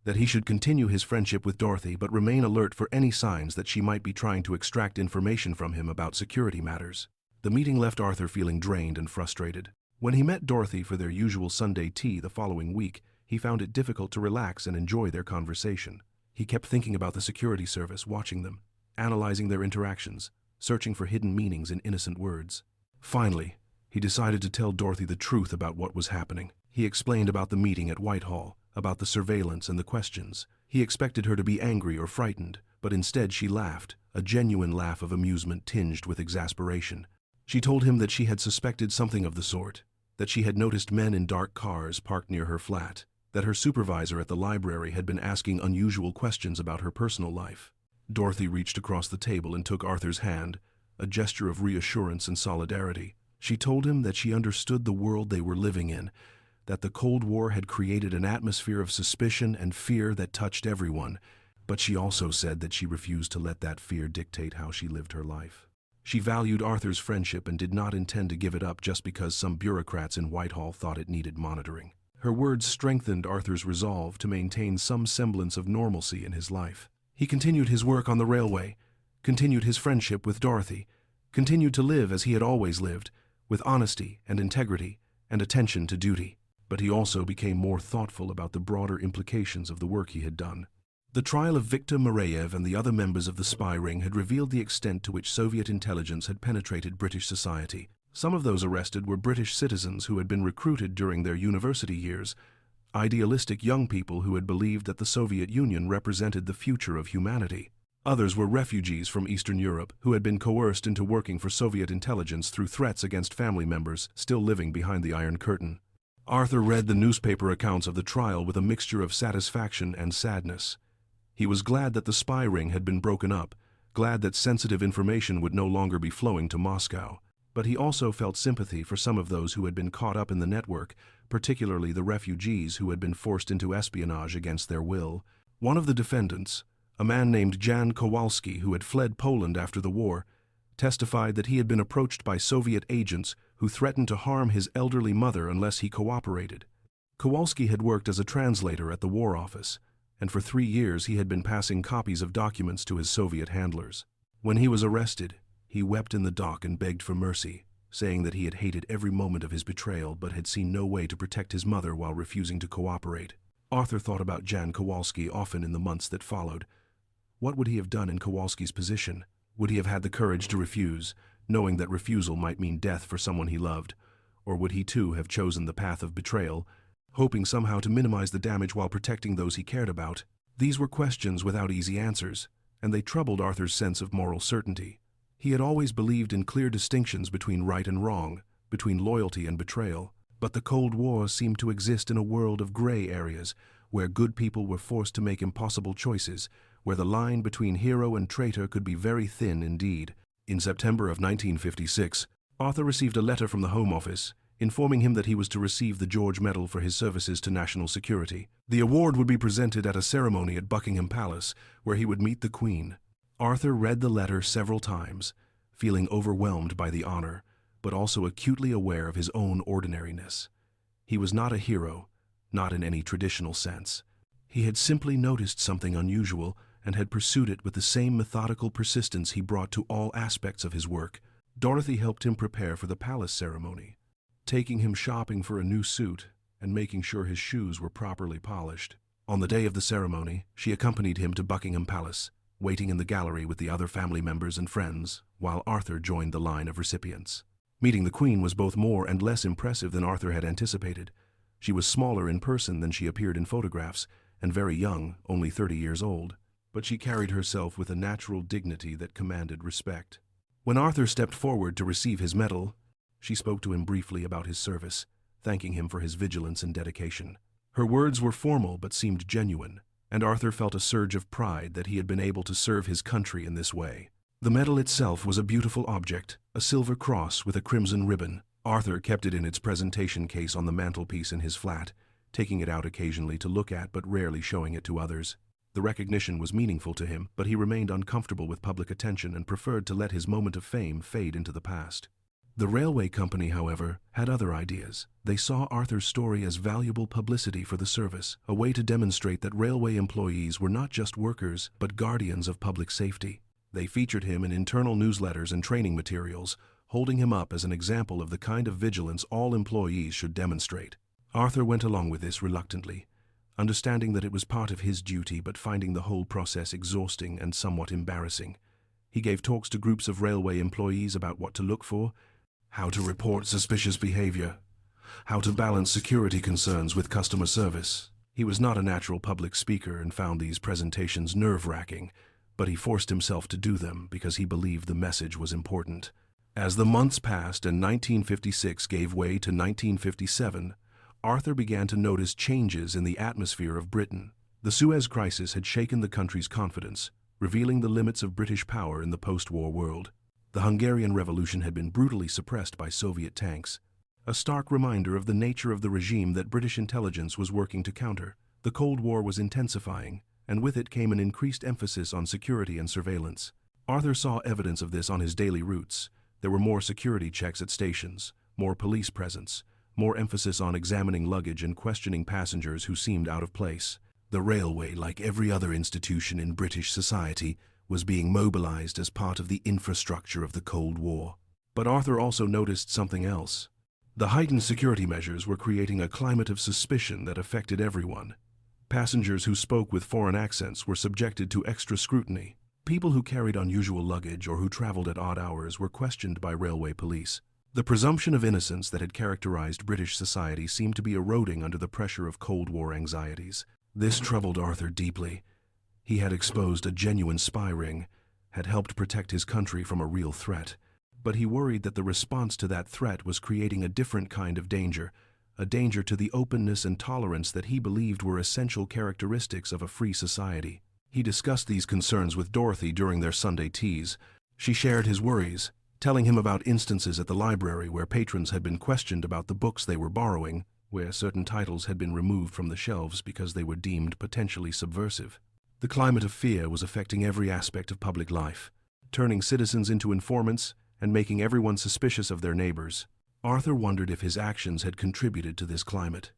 that he should continue his friendship with Dorothy but remain alert for any signs that she might be trying to extract information from him about security matters. The meeting left Arthur feeling drained and frustrated. When he met Dorothy for their usual Sunday tea the following week, he found it difficult to relax and enjoy their conversation. He kept thinking about the security service, watching them, analyzing their interactions, searching for hidden meanings in innocent words. Finally, he decided to tell Dorothy the truth about what was happening. He explained about the meeting at Whitehall, about the surveillance and the questions. He expected her to be angry or frightened, but instead she laughed, a genuine laugh of amusement tinged with exasperation. She told him that she had suspected something of the sort, that she had noticed men in dark cars parked near her flat, that her supervisor at the library had been asking unusual questions about her personal life. Dorothy reached across the table and took Arthur's hand, a gesture of reassurance and solidarity. She told him that she understood the world they were living in, that the Cold War had created an atmosphere of suspicion and fear that touched everyone, but she also said that she refused to let that fear dictate how she lived her life. She valued Arthur's friendship and did not intend to give it up just because some bureaucrats in Whitehall thought it needed monitoring. Her words strengthened Arthur's resolve to maintain some semblance of normalcy in his life. He continued his work on the railway, continued his friendship with Dorothy, continued to live as he had always lived, with honesty and integrity and attention to duty. But he also became more thoughtful about the broader implications of the work he had done. The trial of Viktor Mareyev and the other members of the spy ring had revealed the extent to which Soviet intelligence had penetrated British society. Some of those arrested were British citizens who had been recruited during their university years, idealistic young people who had believed that the Soviet Union represented the future of humanity. Others were refugees from Eastern Europe who had been coerced into working for Soviet intelligence through threats against family members still living behind the Iron Curtain. Arthur read the newspaper accounts of the trial with a mixture of satisfaction and sadness. He was glad that the spy ring had been broken up, glad that sensitive information would no longer be flowing to Moscow. But he also felt sympathy for some of those who had been caught up in the network, particularly the refugees who had been forced into espionage against their will. One of the defendants, a man named Jan Kowalski who had fled Poland after the war, testified that he had been approached by Soviet agents who threatened to harm his elderly mother unless he cooperated. Kowalski had worked as a translator at the War Office, and for 3 years he had been passing copies of documents to his Soviet handlers. When he was arrested, he wept in the dock and begged for mercy, saying that he had hated every moment of his betrayal but had seen no way to protect his mother while refusing to cooperate. Arthur thought about Jan Kowalski often in the months that followed. What would he have done in Kowalski's position? Would he have had the courage to refuse, knowing that refusal might mean death for someone he loved? Or would he too have chosen the path of betrayal, hoping somehow to minimize the damage while protecting those he cared about? These were questions without easy answers, and they troubled Arthur's sense of moral certainty. He had always believed in clear distinctions between right and wrong, between loyalty and betrayal. But the Cold War seemed to exist in a world of gray areas, where good people were forced to make impossible choices, where the line between hero and traitor could be very thin indeed. In September of 1956, Arthur received a letter from the Home Office, informing him that he was to receive the George Medal for his services to national security. The award would be presented at a ceremony at Buckingham Palace, where he would meet the Queen. Arthur read the letter several times, feeling overwhelmed by the honor, but also acutely aware of his own ordinariness. He was not a hero, not in any traditional sense. He had simply noticed something unusual and had pursued it with the same methodical persistence he brought to all aspects of his work. Dorothy helped him prepare for the palace ceremony, taking him shopping for a new suit and making sure his shoes were properly polished. On the day of the ceremony, she accompanied him to Buckingham Palace, waiting in the gallery with the other family members and friends, while Arthur joined the line of recipients. Meeting the Queen was both more and less impressive than Arthur had anticipated. She was smaller in person than she appeared in photographs, and very young, only 30 years old, but she carried herself with a natural dignity that commanded respect. When Arthur stepped forward to receive his medal, she spoke to him briefly about his service, thanking him for his vigilance and dedication. Her words were formal but seemed genuine, and Arthur felt a surge of pride that he had been able to serve his country in this way. The medal itself was a beautiful object, a silver cross with a crimson ribbon. Arthur kept it in its presentation case on the mantelpiece in his flat, taking it out occasionally to look at but rarely showing it to others. The recognition was meaningful to him, but he remained uncomfortable with public attention and preferred to let his moment of fame fade into the past. The railway company, however, had other ideas. They saw Arthur's story as valuable publicity for the service, a way to demonstrate that railway employees were not just workers, but guardians of public safety. They featured him in internal newsletters and training materials, holding him up as an example of the kind of vigilance all employees should demonstrate. Arthur went along with this reluctantly, understanding that it was part of his duty but finding the whole process exhausting and somewhat embarrassing. He gave talks to groups of railway employees about what to look for, how to report suspicious behavior, how to balance security concerns with customer service. He was not a natural public speaker and found these presentations nerve-wracking, but he forced himself to do them because he believed the message was important. As the months passed and 1956 gave way to 1957, Arthur began to notice changes in the atmosphere of Britain. The Suez Crisis had shaken the country's confidence, revealing the limits of British power in the post-war world. The Hungarian Revolution had been brutally suppressed by Soviet tanks, a stark reminder of the nature of the regime that British intelligence was working to counter. The Cold War was intensifying, and with it came an increased emphasis on security and surveillance. Arthur saw evidence of this on his daily routes. There were more security checks at stations, more police presence, more emphasis on examining luggage and questioning passengers who seemed out of place. The railway, like every other institution in British society, was being mobilized as part of the infrastructure of the Cold War. But Arthur also noticed something else. The heightened security measures were creating a climate of suspicion that affected everyone. Passengers who spoke with foreign accents were subjected to extra scrutiny. People who carried unusual luggage or who traveled at odd hours were questioned by railway police. The presumption of innocence that had characterized British society seemed to be eroding under the pressure of Cold War anxieties. This troubled Arthur deeply. He had exposed a genuine spy ring, had helped protect his country from a real threat. But he worried that the response to that threat was creating a different kind of danger, a danger to the openness and tolerance that he believed were essential characteristics of a free society. He discussed these concerns with Dorothy during their Sunday teas. She shared his worries, telling him about instances at the library where patrons had been questioned about the books they were borrowing, where certain titles had been removed from the shelves because they were deemed potentially subversive. The climate of fear was affecting every aspect of public life, turning citizens into informants and making everyone suspicious of their neighbors. Arthur wondered if his actions had contributed to this climate.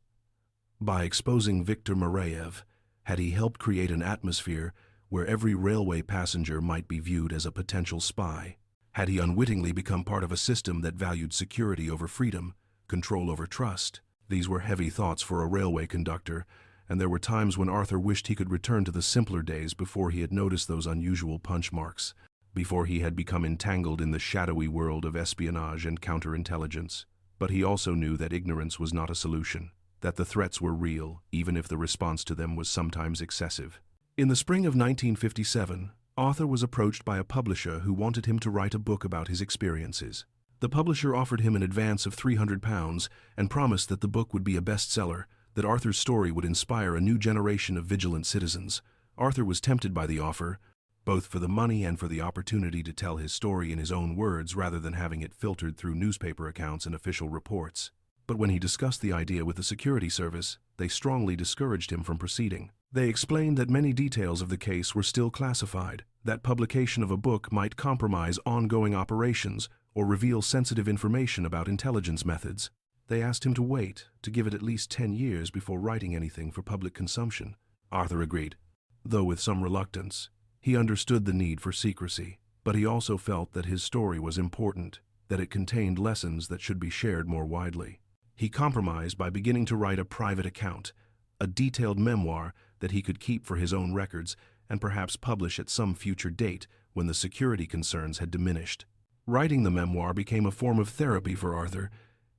By exposing Viktor Mareyev, had he helped create an atmosphere where every railway passenger might be viewed as a potential spy? Had he unwittingly become part of a system that valued security over freedom, control over trust? These were heavy thoughts for a railway conductor, and there were times when Arthur wished he could return to the simpler days before he had noticed those unusual punch marks, before he had become entangled in the shadowy world of espionage and counterintelligence. But he also knew that ignorance was not a solution, that the threats were real, even if the response to them was sometimes excessive. In the spring of 1957, Arthur was approached by a publisher who wanted him to write a book about his experiences. The publisher offered him an advance of £300 and promised that the book would be a bestseller, that Arthur's story would inspire a new generation of vigilant citizens. Arthur was tempted by the offer, both for the money and for the opportunity to tell his story in his own words rather than having it filtered through newspaper accounts and official reports. But when he discussed the idea with the security service, they strongly discouraged him from proceeding. They explained that many details of the case were still classified, that publication of a book might compromise ongoing operations or reveal sensitive information about intelligence methods. They asked him to wait, to give it at least 10 years before writing anything for public consumption. Arthur agreed, though with some reluctance. He understood the need for secrecy, but he also felt that his story was important, that it contained lessons that should be shared more widely. He compromised by beginning to write a private account, a detailed memoir that he could keep for his own records and perhaps publish at some future date when the security concerns had diminished. Writing the memoir became a form of therapy for Arthur.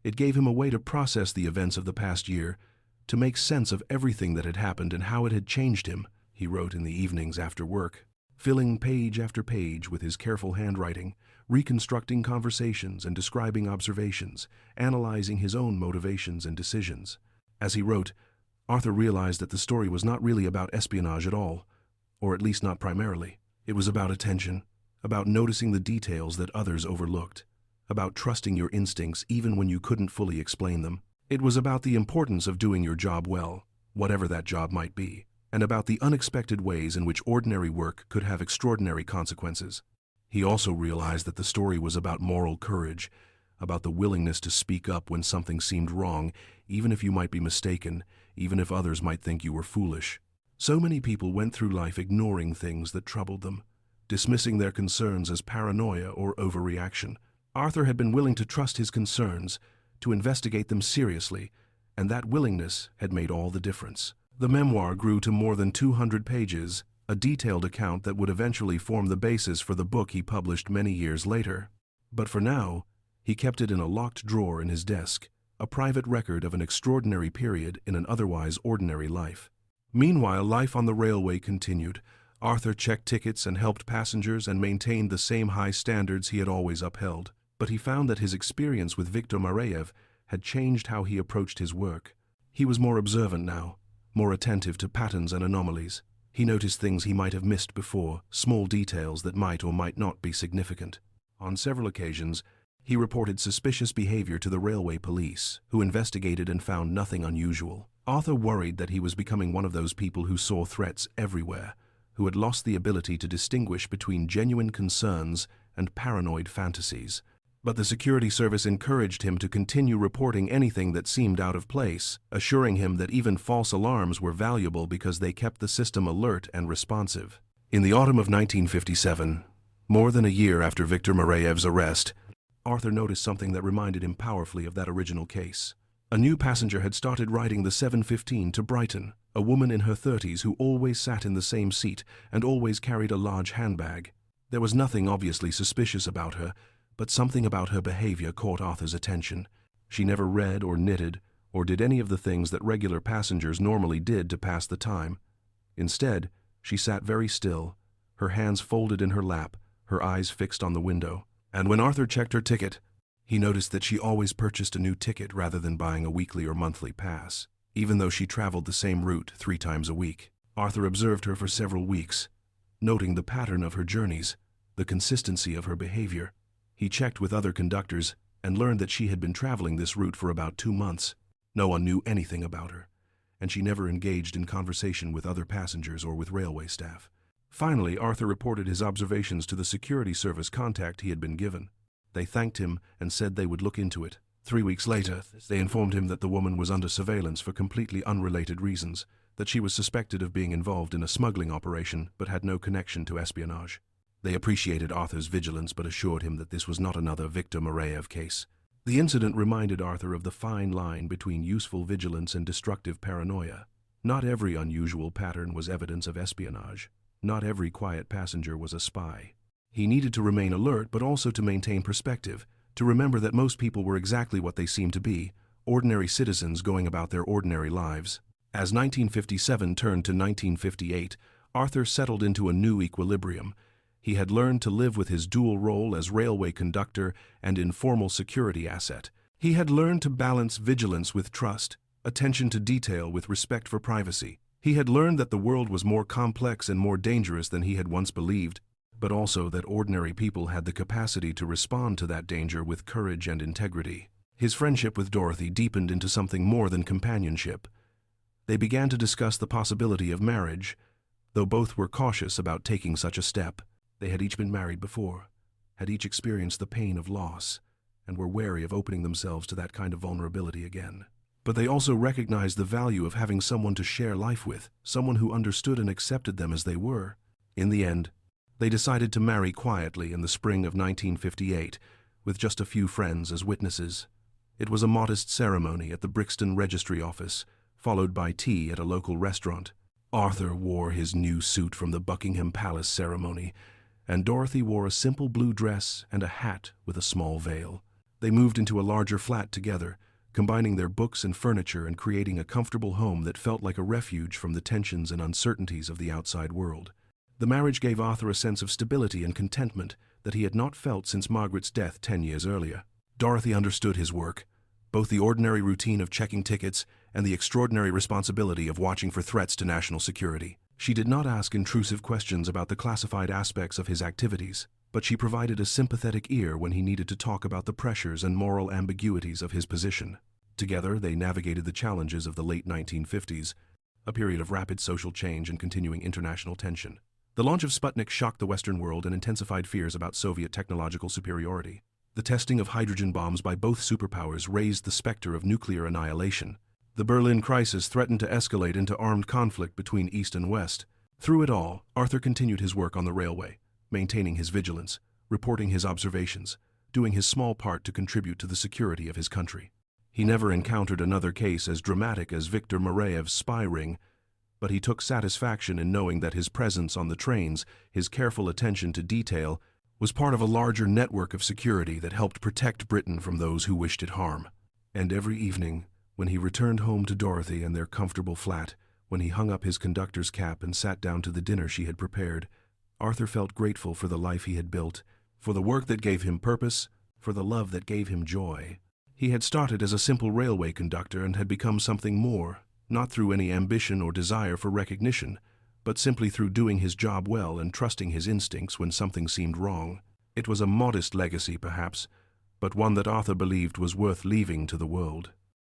It gave him a way to process the events of the past year, to make sense of everything that had happened and how it had changed him. He wrote in the evenings after work, filling page after page with his careful handwriting, reconstructing conversations and describing observations, analyzing his own motivations and decisions. As he wrote, Arthur realized that the story was not really about espionage at all, or at least not primarily. It was about attention, about noticing the details that others overlooked, about trusting your instincts even when you couldn't fully explain them. It was about the importance of doing your job well, whatever that job might be, and about the unexpected ways in which ordinary work could have extraordinary consequences. He also realized that the story was about moral courage, about the willingness to speak up when something seemed wrong, even if you might be mistaken, even if others might think you were foolish. So many people went through life ignoring things that troubled them, dismissing their concerns as paranoia or overreaction. Arthur had been willing to trust his concerns, to investigate them seriously, and that willingness had made all the difference. The memoir grew to more than 200 pages, a detailed account that would eventually form the basis for the book he published many years later. But for now, he kept it in a locked drawer in his desk, a private record of an extraordinary period in an otherwise ordinary life. Meanwhile, life on the railway continued. Arthur checked tickets and helped passengers and maintained the same high standards he had always upheld. But he found that his experience with Viktor Mareyev had changed how he approached his work. He was more observant now, more attentive to patterns and anomalies. He noticed things he might have missed before, small details that might or might not be significant. On several occasions, he reported suspicious behavior to the railway police, who investigated and found nothing unusual. Arthur worried that he was becoming one of those people who saw threats everywhere, who had lost the ability to distinguish between genuine concerns and paranoid fantasies. But the security service encouraged him to continue reporting anything that seemed out of place, assuring him that even false alarms were valuable because they kept the system alert and responsive. In the autumn of 1957, more than a year after Viktor Mareyev's arrest, Arthur noticed something that reminded him powerfully of that original case. A new passenger had started riding the 7:15 to Brighton, a woman in her 30s who always sat in the same seat and always carried a large handbag. There was nothing obviously suspicious about her, but something about her behavior caught Arthur's attention. She never read or knitted or did any of the things that regular passengers normally did to pass the time. Instead, she sat very still, her hands folded in her lap, her eyes fixed on the window. And when Arthur checked her ticket, he noticed that she always purchased a new ticket rather than buying a weekly or monthly pass, even though she traveled the same route 3 times a week. Arthur observed her for several weeks, noting the pattern of her journeys, the consistency of her behavior. He checked with other conductors and learned that she had been traveling this route for about 2 months. No one knew anything about her, and she never engaged in conversation with other passengers or with railway staff. Finally, Arthur reported his observations to the security service contact he had been given. They thanked him and said they would look into it. 3 weeks later, they informed him that the woman was under surveillance for completely unrelated reasons, that she was suspected of being involved in a smuggling operation but had no connection to espionage. They appreciated Arthur's vigilance but assured him that this was not another Viktor Mareyev case. The incident reminded Arthur of the fine line between useful vigilance and destructive paranoia. Not every unusual pattern was evidence of espionage. Not every quiet passenger was a spy. He needed to remain alert but also to maintain perspective, to remember that most people were exactly what they seemed to be, ordinary citizens going about their ordinary lives. As 1957 turned to 1958, Arthur settled into a new equilibrium. He had learned to live with his dual role as railway conductor and informal security asset. He had learned to balance vigilance with trust, attention to detail with respect for privacy. He had learned that the world was more complex and more dangerous than he had once believed, but also that ordinary people had the capacity to respond to that danger with courage and integrity. His friendship with Dorothy deepened into something more than companionship. They began to discuss the possibility of marriage, though both were cautious about taking such a step. They had each been married before, had each experienced the pain of loss, and were wary of opening themselves to that kind of vulnerability again. But they also recognized the value of having someone to share life with, someone who understood and accepted them as they were. In the end, they decided to marry quietly in the spring of 1958, with just a few friends as witnesses. It was a modest ceremony at the Brixton Registry Office, followed by tea at a local restaurant. Arthur wore his new suit from the Buckingham Palace ceremony, and Dorothy wore a simple blue dress and a hat with a small veil. They moved into a larger flat together, combining their books and furniture and creating a comfortable home that felt like a refuge from the tensions and uncertainties of the outside world. The marriage gave Arthur a sense of stability and contentment that he had not felt since Margaret's death 10 years earlier. Dorothy understood his work, both the ordinary routine of checking tickets and the extraordinary responsibility of watching for threats to national security. She did not ask intrusive questions about the classified aspects of his activities, but she provided a sympathetic ear when he needed to talk about the pressures and moral ambiguities of his position. Together, they navigated the challenges of the late 1950s, a period of rapid social change and continuing international tension. The launch of Sputnik shocked the Western world and intensified fears about Soviet technological superiority. The testing of hydrogen bombs by both superpowers raised the specter of nuclear annihilation. The Berlin crisis threatened to escalate into armed conflict between East and West. Through it all, Arthur continued his work on the railway, maintaining his vigilance, reporting his observations, doing his small part to contribute to the security of his country. He never encountered another case as dramatic as Viktor Mareyev's spy ring, but he took satisfaction in knowing that his presence on the trains, his careful attention to detail, was part of a larger network of security that helped protect Britain from those who wished it harm. And every evening, when he returned home to Dorothy and their comfortable flat, when he hung up his conductor's cap and sat down to the dinner she had prepared, Arthur felt grateful for the life he had built, for the work that gave him purpose, for the love that gave him joy. He had started as a simple railway conductor and had become something more, not through any ambition or desire for recognition, but simply through doing his job well and trusting his instincts when something seemed wrong. It was a modest legacy, perhaps, but one that Arthur believed was worth leaving to the world.